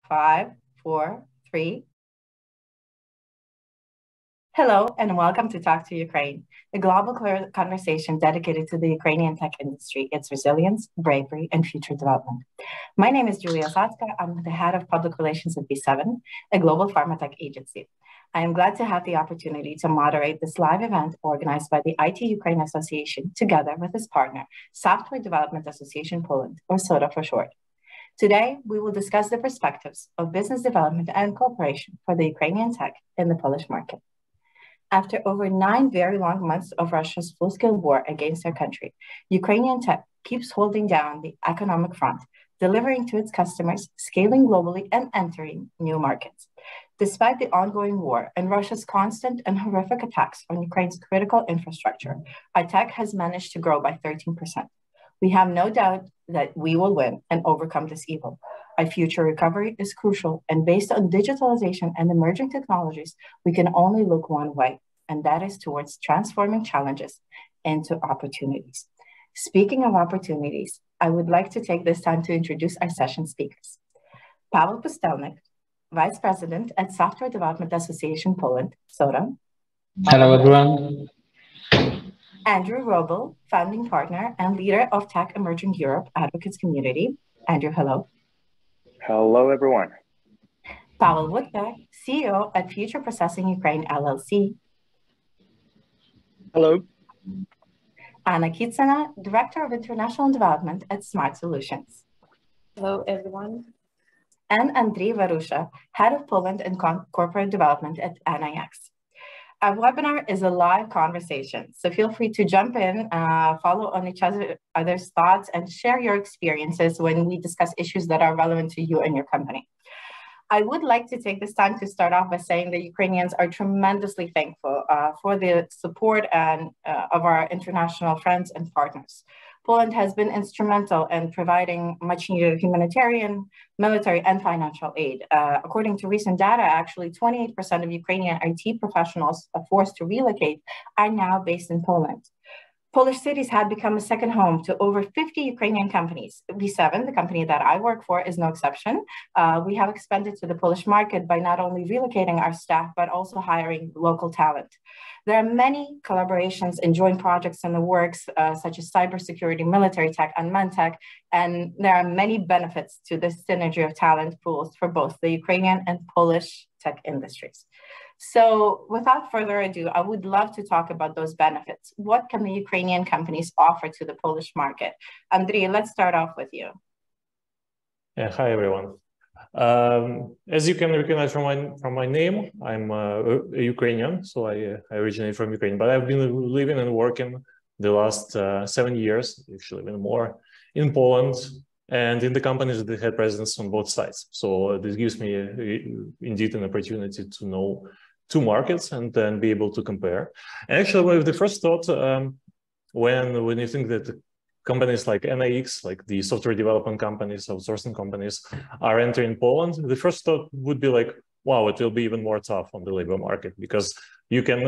5, 4, 3. Hello, and welcome to Talk to Ukraine, a global conversation dedicated to the Ukrainian tech industry, its resilience, bravery, and future development. My name is Julia Satska. I'm the head of public relations at B7, a global pharma tech agency. I am glad to have the opportunity to moderate this live event organized by the IT Ukraine Association together with its partner, Software Development Association Poland, or SODA for short. Today, we will discuss the perspectives of business development and cooperation for the Ukrainian tech in the Polish market. After over 9 very long months of Russia's full-scale war against our country, Ukrainian tech keeps holding down the economic front, delivering to its customers, scaling globally, and entering new markets. Despite the ongoing war and Russia's constant and horrific attacks on Ukraine's critical infrastructure, our tech has managed to grow by 13%. We have no doubt that we will win and overcome this evil. Our future recovery is crucial, and based on digitalization and emerging technologies, we can only look one way, and that is towards transforming challenges into opportunities. Speaking of opportunities, I would like to take this time to introduce our session speakers. Paweł Pustelnik, Vice President at Software Development Association Poland, SODA. Hello, everyone. Andrew Robel, founding partner and leader of Tech Emerging Europe Advocates Community. Andrew, hello. Hello, everyone. Paweł Wódka, CEO at Future Processing Ukraine LLC. Hello. Anna Kitsana, Director of International Development at Smart Solutions. Hello, everyone. And Andriy Varusha, Head of Poland and Corporate Development at NIX. Our webinar is a live conversation, so feel free to jump in, follow on each other's thoughts, and share your experiences when we discuss issues that are relevant to you and your company. I would like to take this time to start off by saying that Ukrainians are tremendously thankful for the support and of our international friends and partners. Poland has been instrumental in providing much needed humanitarian, military, and financial aid. According to recent data, actually 28% of Ukrainian IT professionals forced to relocate are now based in Poland. Polish cities have become a second home to over 50 Ukrainian companies. B7, the company that I work for, is no exception. We have expanded to the Polish market by not only relocating our staff, but also hiring local talent. There are many collaborations and joint projects in the works, such as cybersecurity, military tech, and MenTech, and there are many benefits to this synergy of talent pools for both the Ukrainian and Polish tech industries. So without further ado, I would love to talk about those benefits. What can the Ukrainian companies offer to the Polish market? Andriy, let's start off with you. Yeah, hi, everyone. As you can recognize from my name, I'm a Ukrainian, so I originate from Ukraine, but I've been living and working the last 7 years, actually even more, in Poland and in the companies that had presence on both sides. So this gives me indeed an opportunity to know two markets and then be able to compare. And actually, the first thought when you think that companies like NIX, like the software development companies, outsourcing companies, are entering Poland, the first thought would be like, wow, it will be even more tough on the labor market, because you can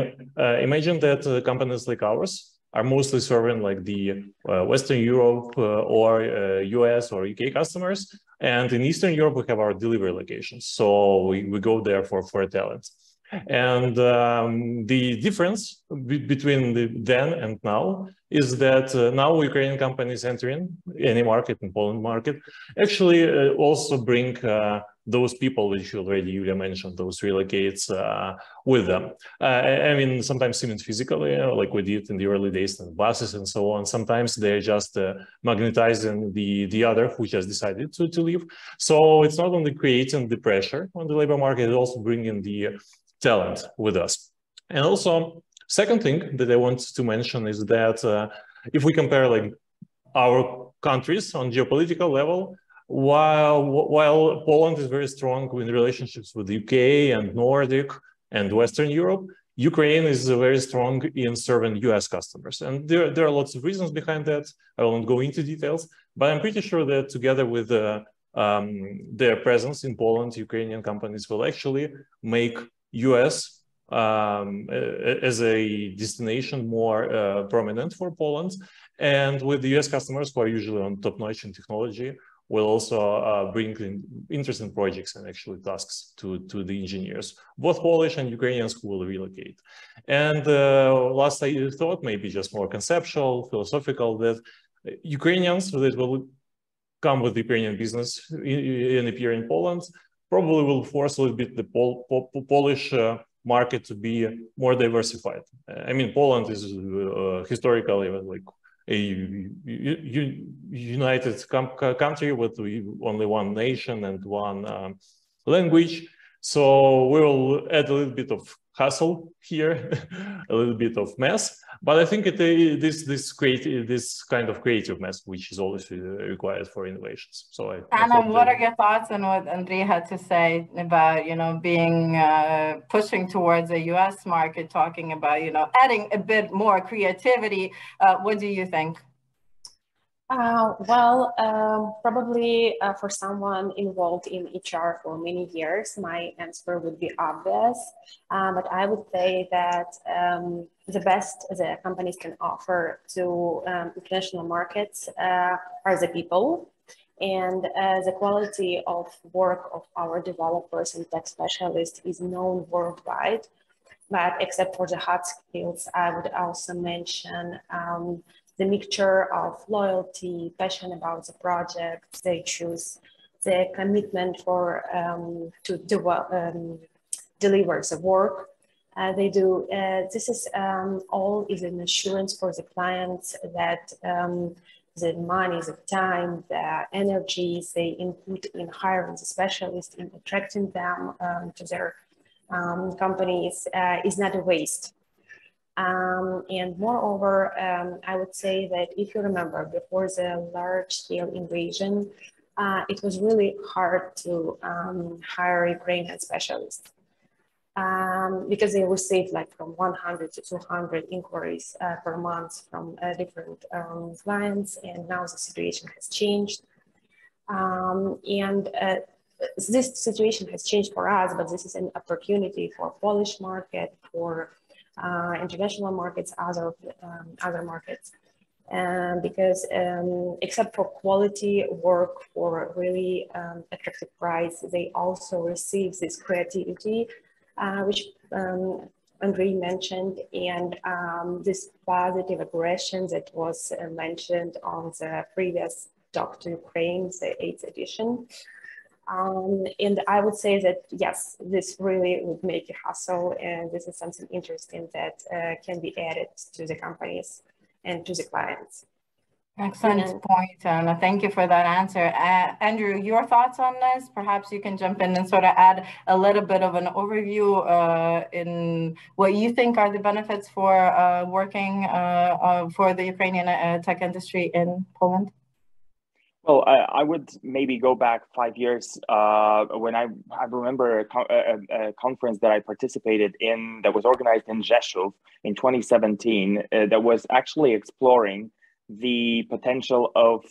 imagine that companies like ours are mostly serving like the Western Europe or US or UK customers. And in Eastern Europe, we have our delivery locations. So we go there for talent. And the difference between then and now is that now Ukrainian companies entering any market, in Poland market, actually also bring those people which already Yulia mentioned, those relocates with them. I mean, sometimes even physically, like we did in the early days in buses and so on. Sometimes they're just magnetizing the other who just decided to leave. So it's not only creating the pressure on the labor market, it's also bringing the talent with us. And also, second thing that I want to mention is that if we compare like our countries on geopolitical level, while Poland is very strong in relationships with the UK and Nordic and Western Europe, Ukraine is very strong in serving US customers. And there are lots of reasons behind that. I won't go into details, but I'm pretty sure that together with their presence in Poland, Ukrainian companies will actually make US as a destination more prominent for Poland. And with the US customers who are usually on top-notch in technology, will also bring in interesting projects and actually tasks to the engineers, both Polish and Ukrainians who will relocate. And last I thought, maybe just more conceptual, philosophical, that Ukrainians that will come with Ukrainian business and appear in Poland probably will force a little bit the Polish market to be more diversified. I mean, Poland is historically like a united country with only one nation and one language. So we will add a little bit of hustle here, a little bit of mess, but I think this kind of creative mess, which is always required for innovations. So Anna, what are your thoughts on what Andrei had to say about, being pushing towards a U.S. market, talking about, adding a bit more creativity? What do you think? Probably for someone involved in HR for many years, my answer would be obvious. But I would say that the best the companies can offer to international markets are the people. And the quality of work of our developers and tech specialists is known worldwide. But except for the hard skills, I would also mention the mixture of loyalty, passion about the project they choose, the commitment for to deliver the work they do. This is all is an assurance for the clients that the money, the time, the energies they input in hiring the specialists, in attracting them to their companies is not a waste. And moreover, I would say that if you remember, before the large-scale invasion, it was really hard to hire Ukrainian specialists because they received like from 100 to 200 inquiries per month from different clients, and now the situation has changed. This situation has changed for us, but this is an opportunity for Polish market, for international markets, other markets, because except for quality work for really attractive price, they also receive this creativity, which Andrei mentioned, and this positive aggression that was mentioned on the previous Talk to Ukraine, the 8th edition. And I would say that, yes, this really would make a hustle, and this is something interesting that can be added to the companies and to the clients. Excellent point, Anna. Thank you for that answer. Andrew, your thoughts on this? Perhaps you can jump in and sort of add a little bit of an overview in what you think are the benefits for working for the Ukrainian tech industry in Poland. Well, I would maybe go back 5 years when I remember a conference that I participated in that was organized in Rzeszów in 2017 that was actually exploring the potential of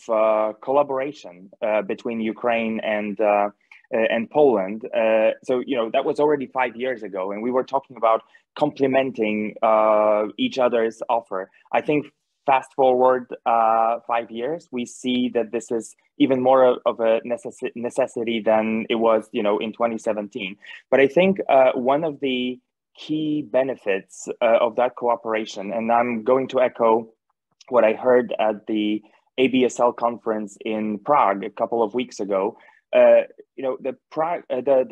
collaboration between Ukraine and Poland. So, that was already 5 years ago, and we were talking about complementing each other's offer. I think fast forward 5 years, we see that this is even more of a necessity than it was, in 2017. But I think one of the key benefits of that cooperation, and I'm going to echo what I heard at the ABSL conference in Prague a couple of weeks ago, the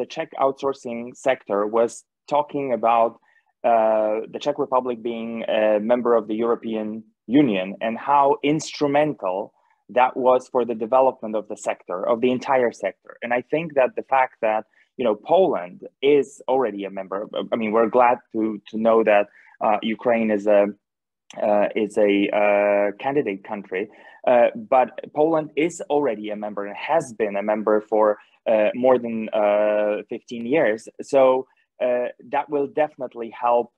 Czech outsourcing sector was talking about the Czech Republic being a member of the European Union and how instrumental that was for the development of the sector, of the entire sector. And I think that the fact that, Poland is already a member, I mean, we're glad to know that Ukraine is a candidate country, but Poland is already a member and has been a member for more than 15 years. So that will definitely help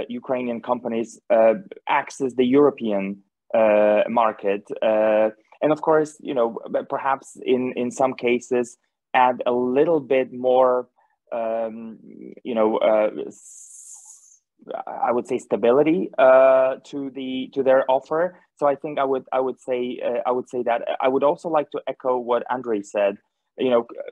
Ukrainian companies access the European market. And of course, perhaps in some cases, add a little bit more, I would say stability to their offer. So I think I would say that. I would also like to echo what Andrei said,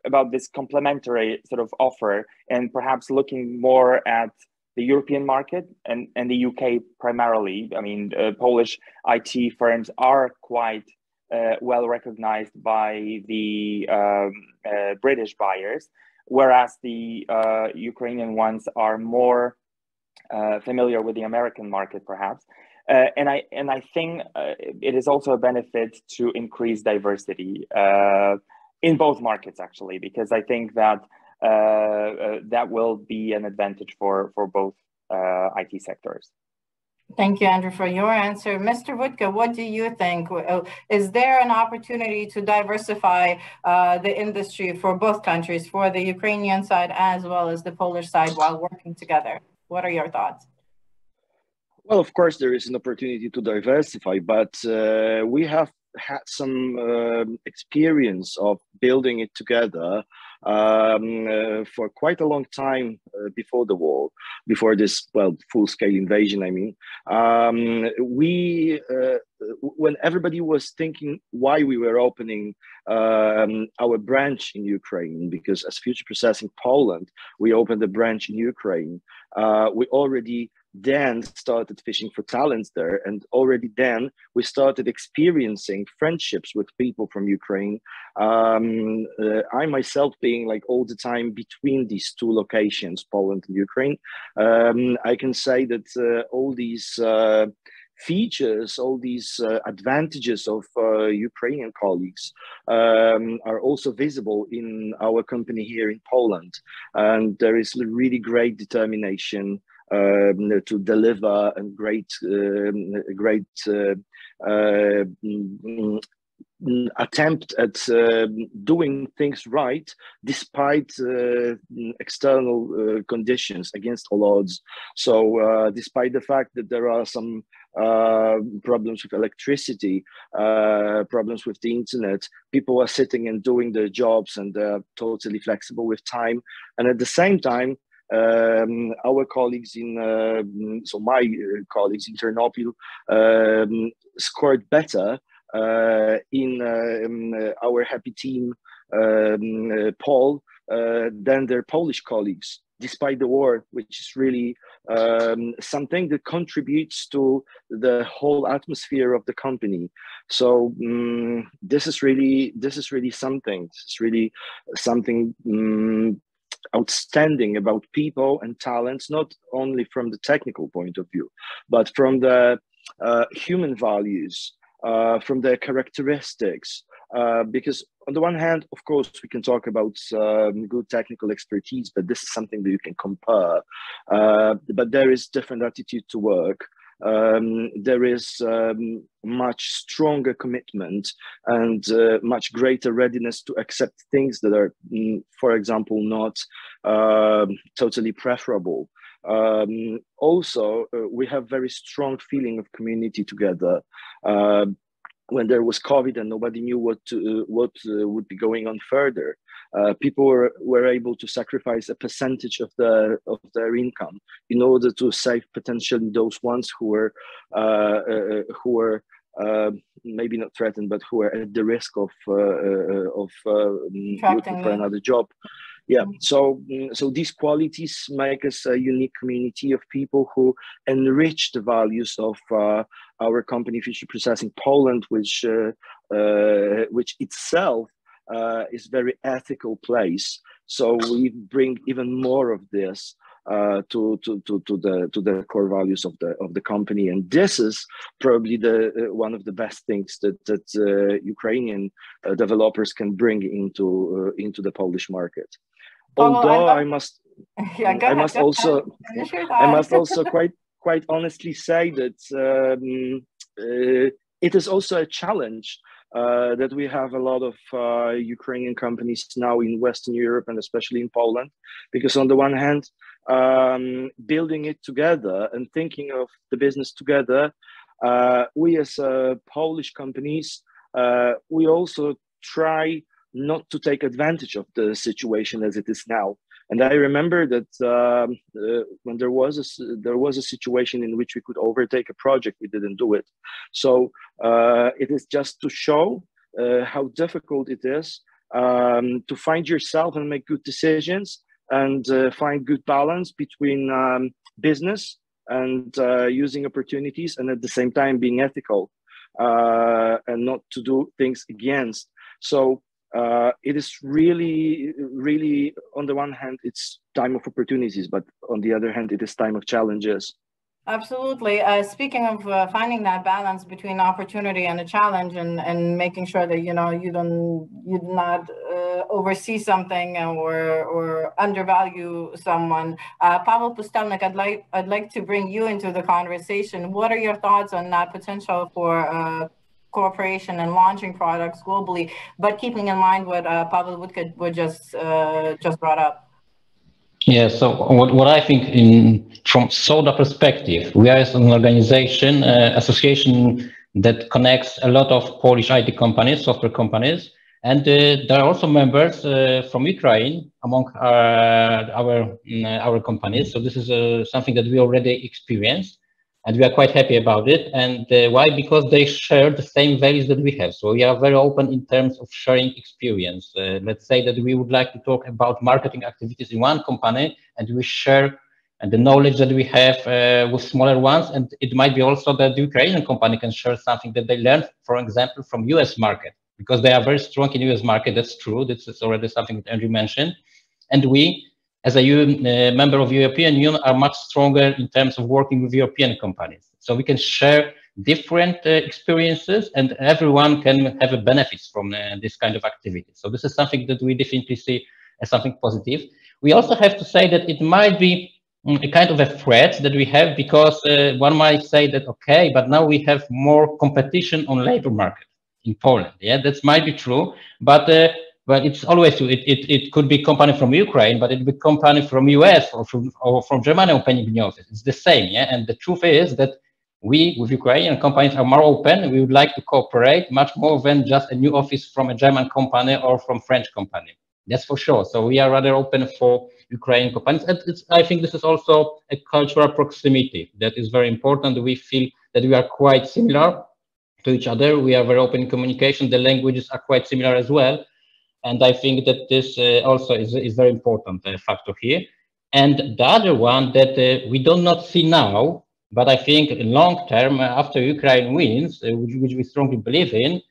about this complementary sort of offer, and perhaps looking more at the European market and the UK primarily. I mean, Polish IT firms are quite well recognized by the British buyers, whereas the Ukrainian ones are more familiar with the American market, perhaps. And I think it is also a benefit to increase diversity in both markets, actually, because I think that that will be an advantage for both IT sectors. Thank you, Andrew, for your answer. Mr. Woodka, what do you think? Is there an opportunity to diversify the industry for both countries, for the Ukrainian side as well as the Polish side, while working together? What are your thoughts? Well, of course, there is an opportunity to diversify, but we have had some experience of building it together for quite a long time before the war, before this, well, full-scale invasion, I mean. When everybody was thinking why we were opening our branch in Ukraine, because as Future Processing Poland, we opened a branch in Ukraine. We already then started fishing for talents there, and already then we started experiencing friendships with people from Ukraine. I myself being like all the time between these two locations, Poland and Ukraine, I can say that all these features, all these advantages of Ukrainian colleagues are also visible in our company here in Poland, and there is really great determination to deliver and great attempt at doing things right despite external conditions, against all odds. So despite the fact that there are some problems with electricity, problems with the internet, people are sitting and doing their jobs, and they're totally flexible with time. And at the same time, our colleagues so my colleagues in Ternopil scored better in our happy team poll than their Polish colleagues, despite the war, which is really something that contributes to the whole atmosphere of the company. So this is really something. It's really something outstanding about people and talents, not only from the technical point of view, but from the human values, from their characteristics. Because on the one hand, of course, we can talk about good technical expertise, but this is something that you can compare. But there is different attitude to work. There is much stronger commitment and much greater readiness to accept things that are, for example, not totally preferable. Also, we have very strong feeling of community together. When there was COVID and nobody knew what would be going on further, people were able to sacrifice a percentage of their income in order to save potentially those ones who were maybe not threatened, but who are at the risk of looking for another job. Yeah, so these qualities make us a unique community of people who enrich the values of our company, Future Processing Poland, which itself is very ethical place. So we bring even more of this to the core values of the company, and this is probably the one of the best things that Ukrainian developers can bring into the Polish market. Although I must also quite honestly say that it is also a challenge that we have a lot of Ukrainian companies now in Western Europe and especially in Poland, because on the one hand, building it together and thinking of the business together, we as Polish companies, we also try not to take advantage of the situation as it is now. And I remember that when there was a situation in which we could overtake a project, we didn't do it. So it is just to show how difficult it is to find yourself and make good decisions and find good balance between business and using opportunities, and at the same time being ethical and not to do things against. So it is really, on the one hand, it's time of opportunities, but on the other hand, it is time of challenges. Absolutely. Speaking of finding that balance between opportunity and a challenge, and making sure that you do not oversee something or undervalue someone. Pavel Pustelnik, I'd like to bring you into the conversation. What are your thoughts on that potential for cooperation and launching products globally, but keeping in mind what Pavel would just brought up? Yeah, so what I think from SODA perspective, we are as an organization, association that connects a lot of Polish IT companies, software companies, and there are also members from Ukraine among our companies. So this is something that we already experienced, and we are quite happy about it. And why? Because they share the same values that we have. So we are very open in terms of sharing experience. Let's say that we would like to talk about marketing activities in one company, and we share the knowledge that we have with smaller ones. And it might be also that the Ukrainian company can share something that they learned, for example, from US market, because they are very strong in US market. That's true. This is already something that Andrew mentioned. And we, as a member of European Union, are much stronger in terms of working with European companies. So we can share different experiences, and everyone can have a benefits from this kind of activity. So this is something that we definitely see as something positive. We also have to say that it might be a kind of a threat that we have, because one might say that, okay, but now we have more competition on labor market in Poland. Yeah, that might be true, but it's always true. It could be company from Ukraine, but it could be company from US or from Germany opening new offices. It's the same, yeah. And the truth is that we, with Ukrainian companies, are more open. We would like to cooperate much more than just a new office from a German company or from French company. That's for sure. So we are rather open for Ukrainian companies. And I think this is also a cultural proximity that is very important. We feel that we are quite similar to each other. We are very open in communication. The languages are quite similar as well. And I think that this also is very important factor here. And the other one that we do not see now, but I think long term, after Ukraine wins, which we strongly believe in,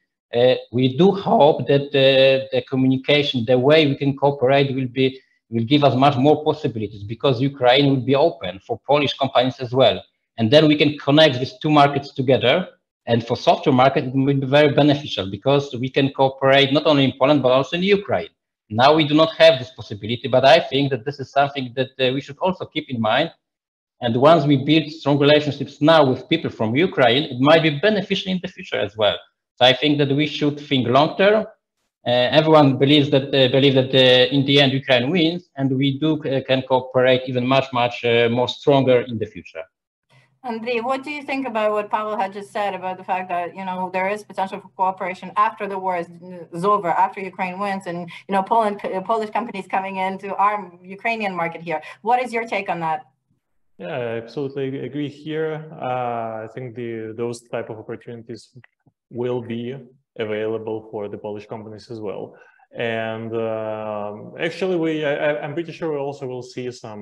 we do hope that the communication, the way we can cooperate will give us much more possibilities, because Ukraine will be open for Polish companies as well. And then we can connect these two markets together. And for software market, it will be very beneficial, because we can cooperate not only in Poland, but also in Ukraine. Now we do not have this possibility, but I think that this is something that we should also keep in mind. And once we build strong relationships now with people from Ukraine, it might be beneficial in the future as well. So I think that we should think long term. Everyone believes that in the end Ukraine wins, and we can cooperate even much more stronger in the future. Andrei, what do you think about what Pavel had just said about the fact that there is potential for cooperation after the war is over, after Ukraine wins, and Polish companies coming into our Ukrainian market here? What is your take on that? Yeah, I absolutely agree here. I think those type of opportunities will be available for the Polish companies as well. And actually, I'm pretty sure we also will see some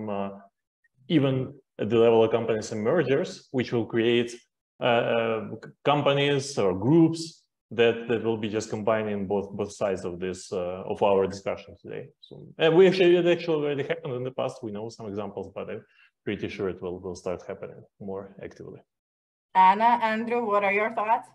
even at the level of companies and mergers, which will create companies or groups that will be just combining both sides of this of our discussion today. So, and it actually already happened in the past. We know some examples, but I'm pretty sure it will start happening more actively. Anna, Andrew, what are your thoughts?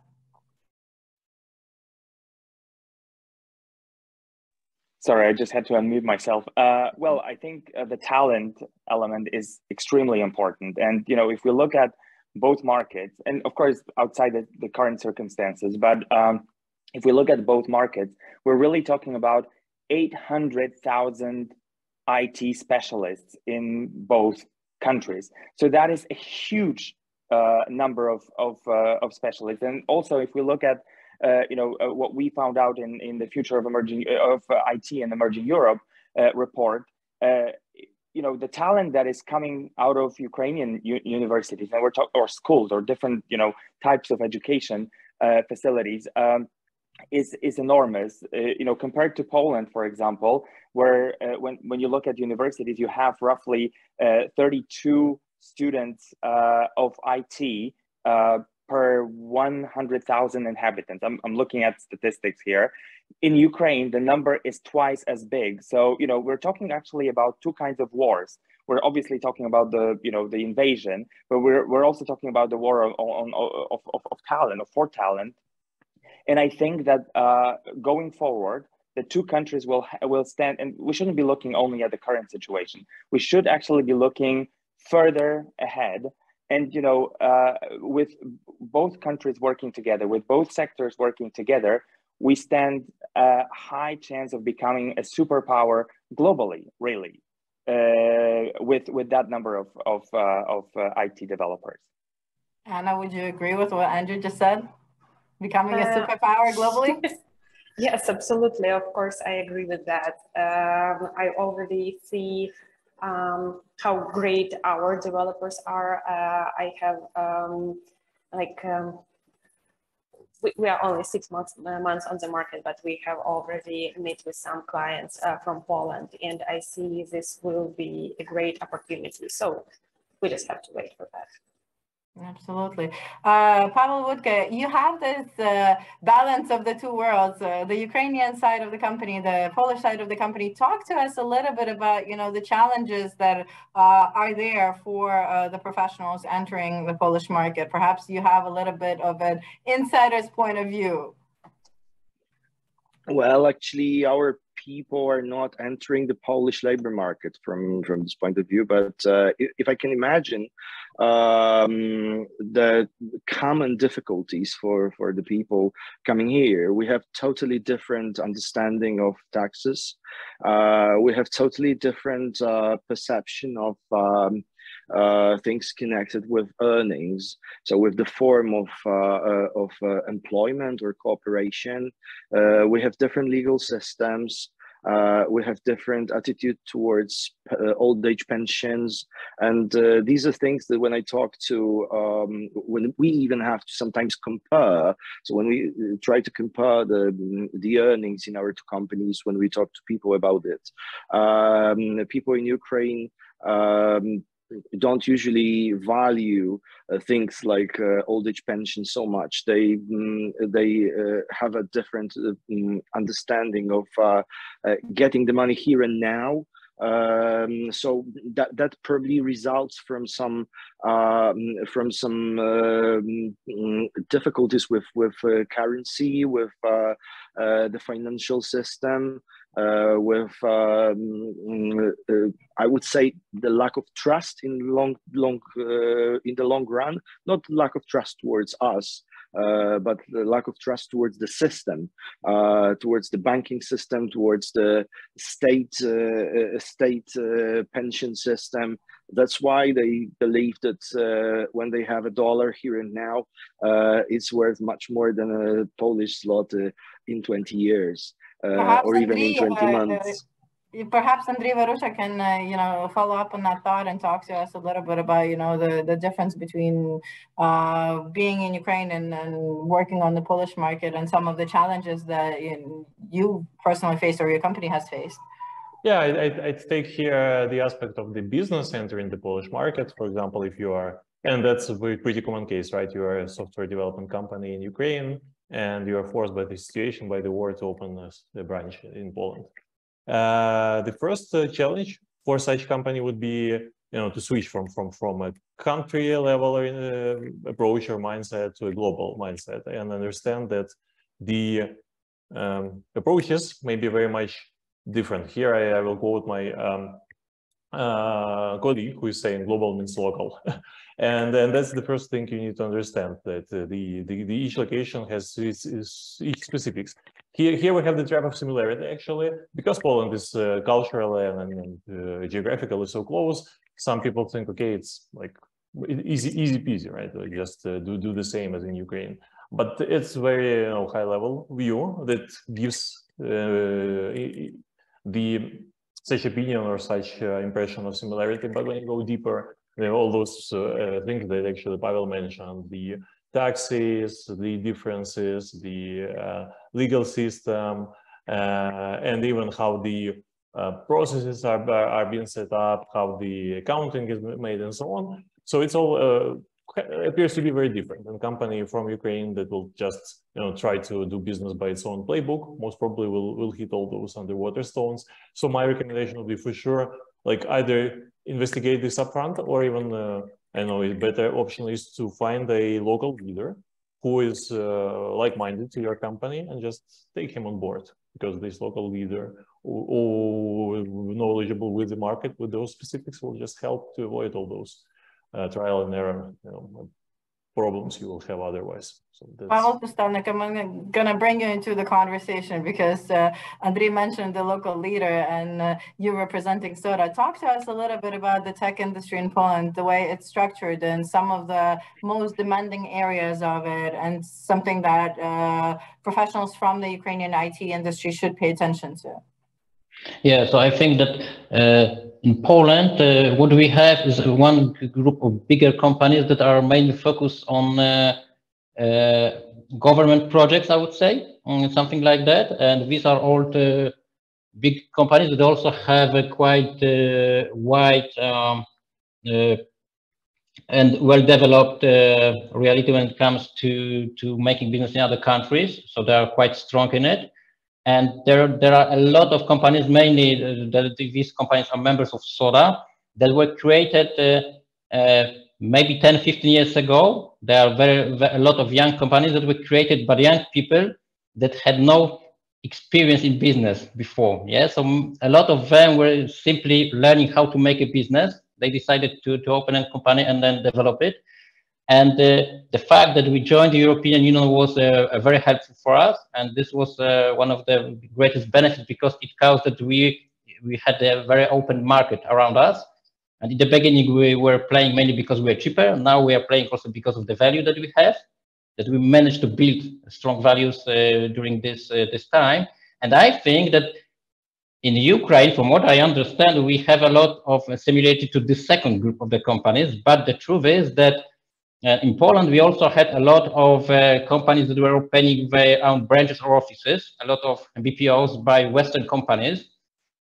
Sorry, I just had to unmute myself. Well, I think the talent element is extremely important. And, if we look at both markets, and of course, outside the current circumstances, but if we look at both markets, we're really talking about 800,000 IT specialists in both countries. So that is a huge number of specialists. And also, if we look at what we found out in the future of IT and emerging Europe report, you know, the talent that is coming out of Ukrainian universities, and we're talking, or schools, or different, you know, types of education facilities, is enormous. You know, compared to Poland, for example, where when you look at universities, you have roughly 32 students of IT per 100,000 inhabitants. I'm looking at statistics here. In Ukraine, the number is twice as big. So, you know, we're talking actually about two kinds of wars. We're obviously talking about the, you know, the invasion, but we're also talking about the war of talent, for talent. And I think that going forward, the two countries will stand, and we shouldn't be looking only at the current situation. We should actually be looking further ahead. And, you know, with both countries working together, with both sectors working together, we stand a high chance of becoming a superpower globally, really, with that number of IT developers. Anna, would you agree with what Andrew just said? Becoming a superpower globally? Yes, absolutely. Of course, I agree with that. I already see how great our developers are. I have we are only 6 months on the market, but we have already met with some clients from Poland, and I see this will be a great opportunity. So we just have to wait for that. Absolutely. Pavel Wódka, you have this balance of the two worlds, the Ukrainian side of the company, the Polish side of the company. Talk to us a little bit about, you know, the challenges that are there for the professionals entering the Polish market. Perhaps you have a little bit of an insider's point of view. Well, actually, our people are not entering the Polish labor market from this point of view. But if I can imagine the common difficulties for the people coming here, we have totally different understanding of taxes. We have totally different perception of things connected with earnings. So with the form of employment or cooperation, we have different legal systems. We have different attitude towards old age pensions, and these are things that when I talk to, when we even have to sometimes compare. So when we try to compare the earnings in our two companies, when we talk to people about it, people in Ukraine don't usually value things like old age pension so much. They have a different understanding of getting the money here and now. So that probably results from some difficulties with currency, with the financial system, with I would say the lack of trust in in the long run. Not lack of trust towards us, but the lack of trust towards the system, towards the banking system, towards the state pension system. That's why they believe that when they have a dollar here and now, it's worth much more than a Polish zloty in 20 years. Or even in 20 months. Perhaps Andrei Varusha can, you know, follow up on that thought and talk to us a little bit about, you know, the difference between being in Ukraine and working on the Polish market and some of the challenges that you personally faced or your company has faced. Yeah, I'd take here the aspect of the business entering the Polish market. For example, if you are, and that's a pretty common case, right? You are a software development company in Ukraine, and you are forced by the situation, by the war, to open a branch in Poland. The first challenge for such company would be, you know, to switch from a country level approach or mindset to a global mindset, and understand that the approaches may be very much different. Here I will quote my colleague who is saying global means local. And that's the first thing you need to understand, that the each location has each specifics. Here we have the trap of similarity, actually, because Poland is culturally and geographically so close. Some people think, okay, it's like easy peasy, right? Just do the same as in Ukraine. But it's very, you know, high level view that gives the such opinion or such impression of similarity. But when you go deeper, there are all those things that actually Pavel mentioned: the taxes, the differences, the legal system, and even how the processes are being set up, how the accounting is made, and so on. So it's all appears to be very different. And a company from Ukraine that will just try to do business by its own playbook most probably will hit all those underwater stones. So my recommendation would be for sure, like, either investigate this upfront, or even I know a better option is to find a local leader who is like-minded to your company and just take him on board, because this local leader or knowledgeable with the market, with those specifics, will just help to avoid all those trial and error problems you will have otherwise. So that's... Well, Stavnik, I'm going to bring you into the conversation because Andrei mentioned the local leader and you representing Soda. Talk to us a little bit about the tech industry in Poland, the way it's structured, and some of the most demanding areas of it, and something that professionals from the Ukrainian IT industry should pay attention to. Yeah, so I think that in Poland, what we have is one group of bigger companies that are mainly focused on government projects, I would say, something like that. And these are all the big companies that also have a quite wide and well-developed reality when it comes to making business in other countries. So they are quite strong in it. And there are a lot of companies, mainly these companies are members of SODA, that were created maybe 10, 15 years ago. There are a lot of young companies that were created by young people that had no experience in business before. Yeah, so a lot of them were simply learning how to make a business. They decided to open a company and then develop it. And the fact that we joined the European Union was very helpful for us. And this was one of the greatest benefits, because it caused that we had a very open market around us. And in the beginning, we were playing mainly because we were cheaper. Now we are playing also because of the value that we have, that we managed to build strong values during this time. And I think that in Ukraine, from what I understand, we have a lot of similarity to this second group of the companies. But the truth is that in Poland, we also had a lot of companies that were opening their own branches or offices, a lot of BPOs by Western companies.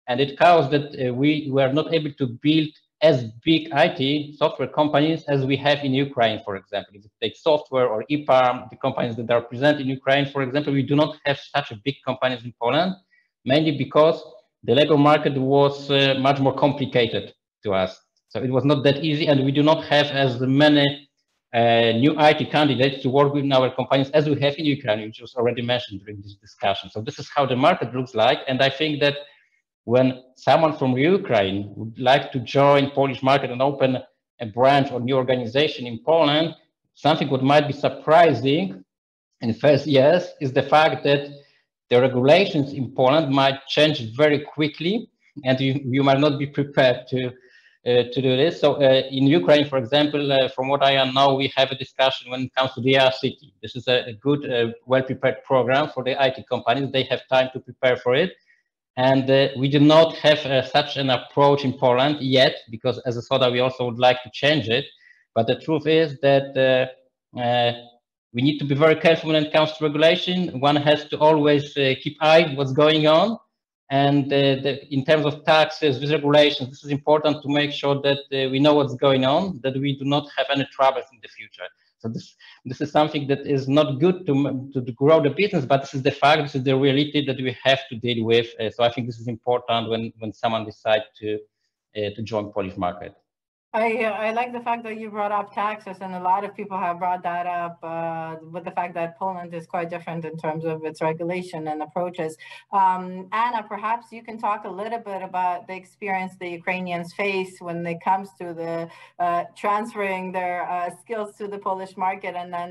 And it caused that we were not able to build as big IT software companies as we have in Ukraine, for example. If you take software or EPAM, the companies that are present in Ukraine, for example, we do not have such a big companies in Poland, mainly because the labor market was much more complicated to us. So it was not that easy, and we do not have as many new IT candidates to work with in our companies as we have in Ukraine, which was already mentioned during this discussion. So this is how the market looks like. And I think that when someone from Ukraine would like to join Polish market and open a branch or new organization in Poland, something what might be surprising in the first years is the fact that the regulations in Poland might change very quickly, and you might not be prepared to do this. So in Ukraine, for example, from what I know, we have a discussion when it comes to the RCT. This is a good, well-prepared program for the IT companies. They have time to prepare for it. And we do not have such an approach in Poland yet, because as a SODA, we also would like to change it. But the truth is that we need to be very careful when it comes to regulation. One has to always keep eye on what's going on. And in terms of taxes, with regulations, this is important to make sure that we know what's going on, that we do not have any troubles in the future. So this is something that is not good to grow the business, but this is the fact, this is the reality that we have to deal with. So I think this is important when someone decides to join Polish market. I like the fact that you brought up taxes, and a lot of people have brought that up with the fact that Poland is quite different in terms of its regulation and approaches. Anna, perhaps you can talk a little bit about the experience the Ukrainians face when it comes to the transferring their skills to the Polish market, and then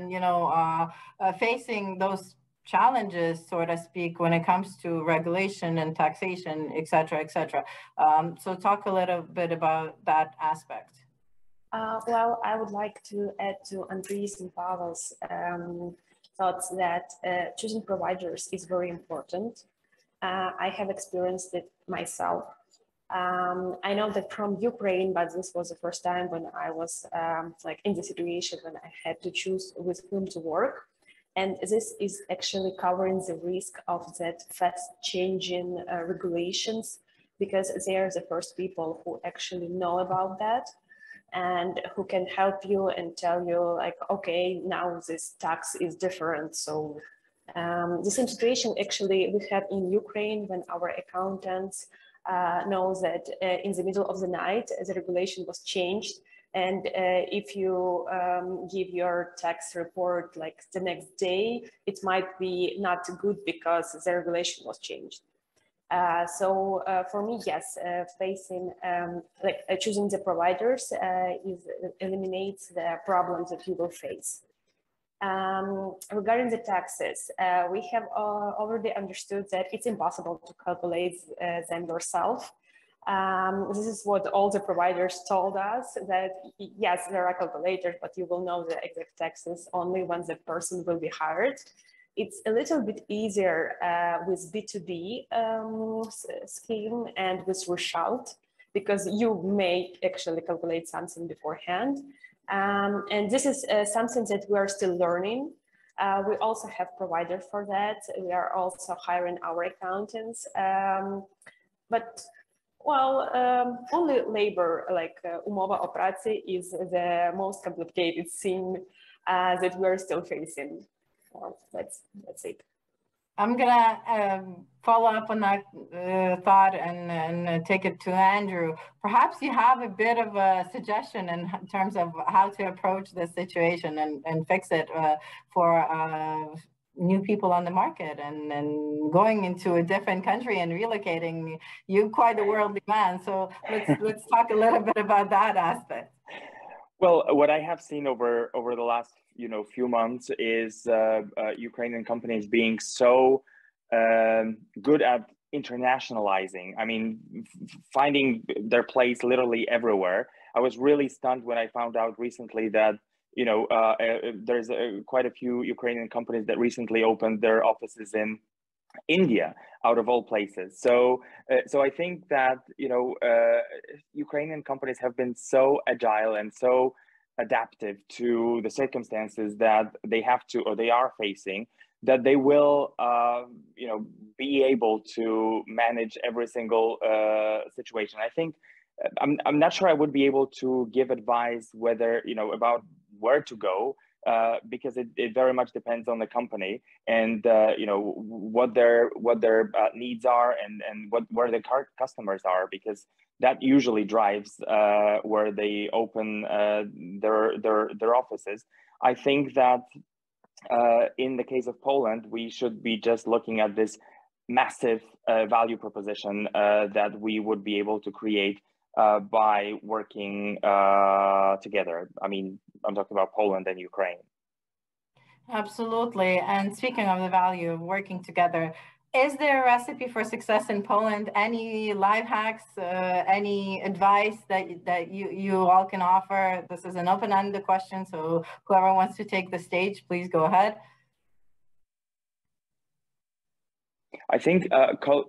facing those challenges, so to speak, when it comes to regulation and taxation, et cetera, et cetera. So talk a little bit about that aspect. Well, I would like to add to Andrei's and Pavel's thoughts that choosing providers is very important. I have experienced it myself. I know that from Ukraine, but this was the first time when I was like in the situation when I had to choose with whom to work. And this is actually covering the risk of that fast changing regulations, because they are the first people who actually know about that and who can help you and tell you like, okay, now this tax is different. So the same situation actually we had in Ukraine when our accountants knows that in the middle of the night, the regulation was changed. And if you give your tax report like the next day, it might be not good because the regulation was changed. So for me, yes, facing like choosing the providers eliminates the problems that you will face. Regarding the taxes, we have already understood that it's impossible to calculate them yourself. This is what all the providers told us, that yes, there are calculators, but you will know the exact taxes only when the person will be hired. It's a little bit easier with B2B scheme and with result, because you may actually calculate something beforehand. And this is something that we are still learning. We also have providers for that. We are also hiring our accountants. But well, only labor, like umowa o pracy, is the most complicated thing that we are still facing. Well, that's it. I'm gonna follow up on that thought and take it to Andrew. Perhaps you have a bit of a suggestion in terms of how to approach this situation and fix it for new people on the market and going into a different country and relocating. You're quite a worldly man, so let's talk a little bit about that aspect. Well, what I have seen over the last few months is Ukrainian companies being so good at internationalizing. I mean, finding their place literally everywhere. I was really stunned when I found out recently that there's quite a few Ukrainian companies that recently opened their offices in India, out of all places. So I think that Ukrainian companies have been so agile and so adaptive to the circumstances that they have to, or they are facing, that they will be able to manage every single situation. I think I'm not sure I would be able to give advice whether about where to go, because it very much depends on the company and what their needs are and where the customers are, because that usually drives where they open their offices. I think that in the case of Poland, we should be just looking at this massive value proposition that we would be able to create by working together. I mean, I'm talking about Poland and Ukraine. Absolutely. And speaking of the value of working together, is there a recipe for success in Poland? Any life hacks, any advice that you all can offer? This is an open-ended question, so whoever wants to take the stage, please go ahead. I think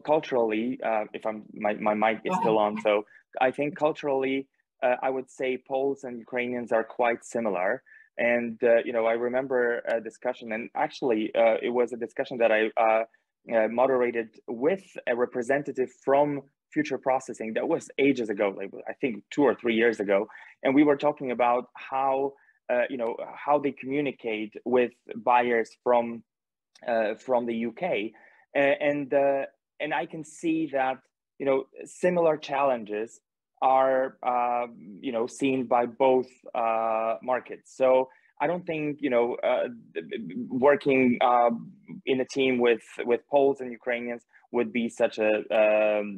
culturally, if my mic is still on, so I think culturally, I would say Poles and Ukrainians are quite similar. And I remember a discussion, and actually, it was a discussion that I moderated with a representative from Future Processing. That was ages ago, like I think 2 or 3 years ago, and we were talking about how they communicate with buyers from the UK. And I can see that similar challenges are seen by both markets. So I don't think working in a team with Poles and Ukrainians would be such a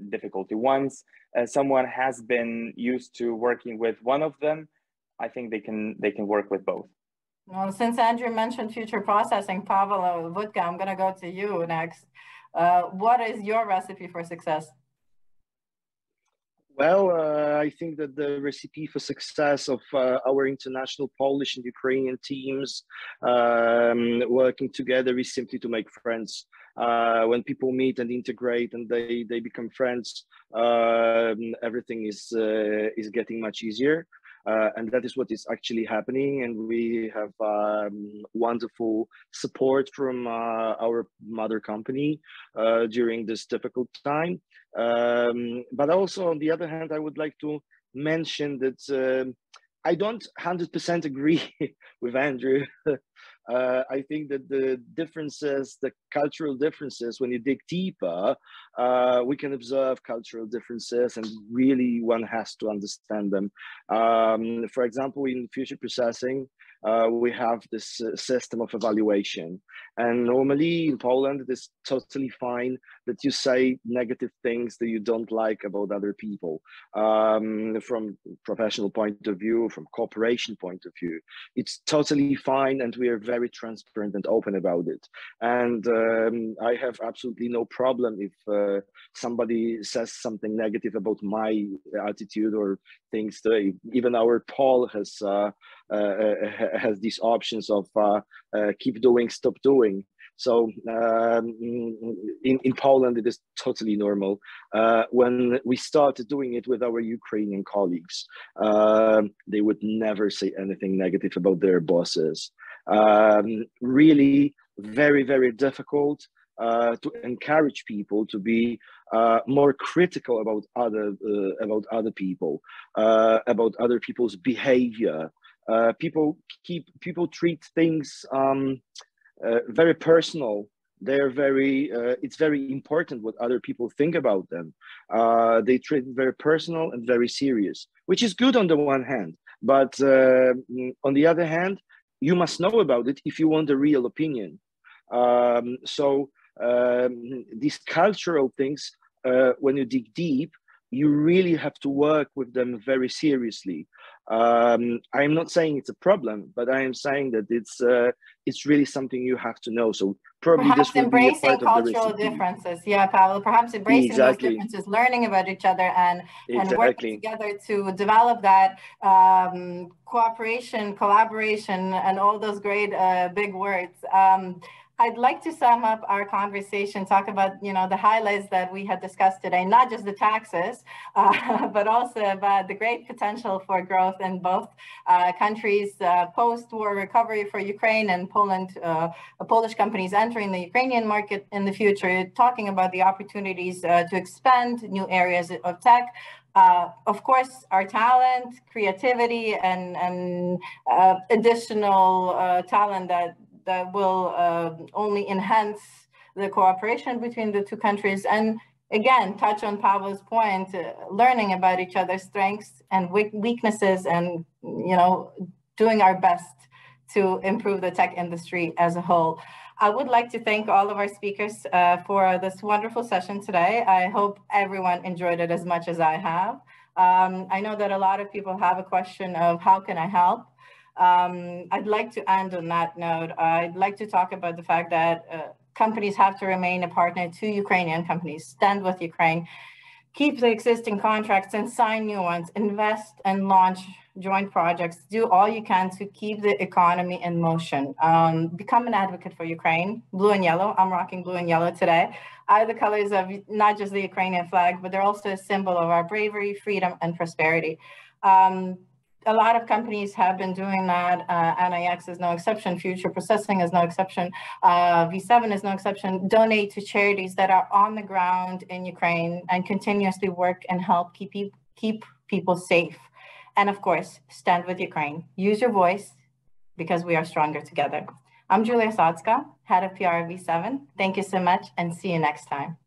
difficulty. Once someone has been used to working with one of them, I think they can work with both. Well, since Andrew mentioned Future Processing, Pavel Vudka, I'm going to go to you next. What is your recipe for success? Well, I think that the recipe for success of our international Polish and Ukrainian teams working together is simply to make friends. When people meet and integrate and they become friends, everything is getting much easier. And that is what is actually happening. And we have wonderful support from our mother company during this difficult time. But also, on the other hand, I would like to mention that I don't 100% agree with Andrew. I think that the differences, the cultural differences, when you dig deeper, we can observe cultural differences, and really one has to understand them. For example, in future processing, we have this system of evaluation. And normally in Poland, it is totally fine that you say negative things that you don't like about other people. From professional point of view, from cooperation point of view, it's totally fine, and we are very transparent and open about it. And I have absolutely no problem if somebody says something negative about my attitude or things. Even our poll has these options of keep doing, stop doing. So in Poland, it is totally normal. When we started doing it with our Ukrainian colleagues, they would never say anything negative about their bosses. Really very, very difficult to encourage people to be more critical about other people, about other people's behavior. People treat things very personal. They're very it's very important what other people think about them. They treat it very personal and very serious, which is good on the one hand, but on the other hand, you must know about it if you want a real opinion. These cultural things, when you dig deep, you really have to work with them very seriously. I'm not saying it's a problem, but I am saying that it's really something you have to know. So probably perhaps this will be a part cultural of the differences. Yeah, Pavel, perhaps embracing those differences, learning about each other, and working together to develop that cooperation, collaboration, and all those great big words. I'd like to sum up our conversation, talk about, the highlights that we had discussed today, not just the taxes, but also about the great potential for growth in both countries, post-war recovery for Ukraine and Poland, Polish companies entering the Ukrainian market in the future, talking about the opportunities to expand new areas of tech. Of course, our talent, creativity, and additional talent that will only enhance the cooperation between the two countries. And again, touch on Pavel's point, learning about each other's strengths and weaknesses, and doing our best to improve the tech industry as a whole. I would like to thank all of our speakers for this wonderful session today. I hope everyone enjoyed it as much as I have. I know that a lot of people have a question of how can I help? I'd like to end on that note. I'd like to talk about the fact that companies have to remain a partner to Ukrainian companies, stand with Ukraine, keep the existing contracts and sign new ones, invest and launch joint projects, do all you can to keep the economy in motion. Become an advocate for Ukraine, blue and yellow. I'm rocking blue and yellow today. Are the colors of not just the Ukrainian flag, but they're also a symbol of our bravery, freedom, and prosperity. A lot of companies have been doing that. NIX is no exception. Future Processing is no exception. V7 is no exception. Donate to charities that are on the ground in Ukraine and continuously work and help keep people safe. And of course, stand with Ukraine. Use your voice, because we are stronger together. I'm Julia Sotska, head of PR at V7. Thank you so much, and see you next time.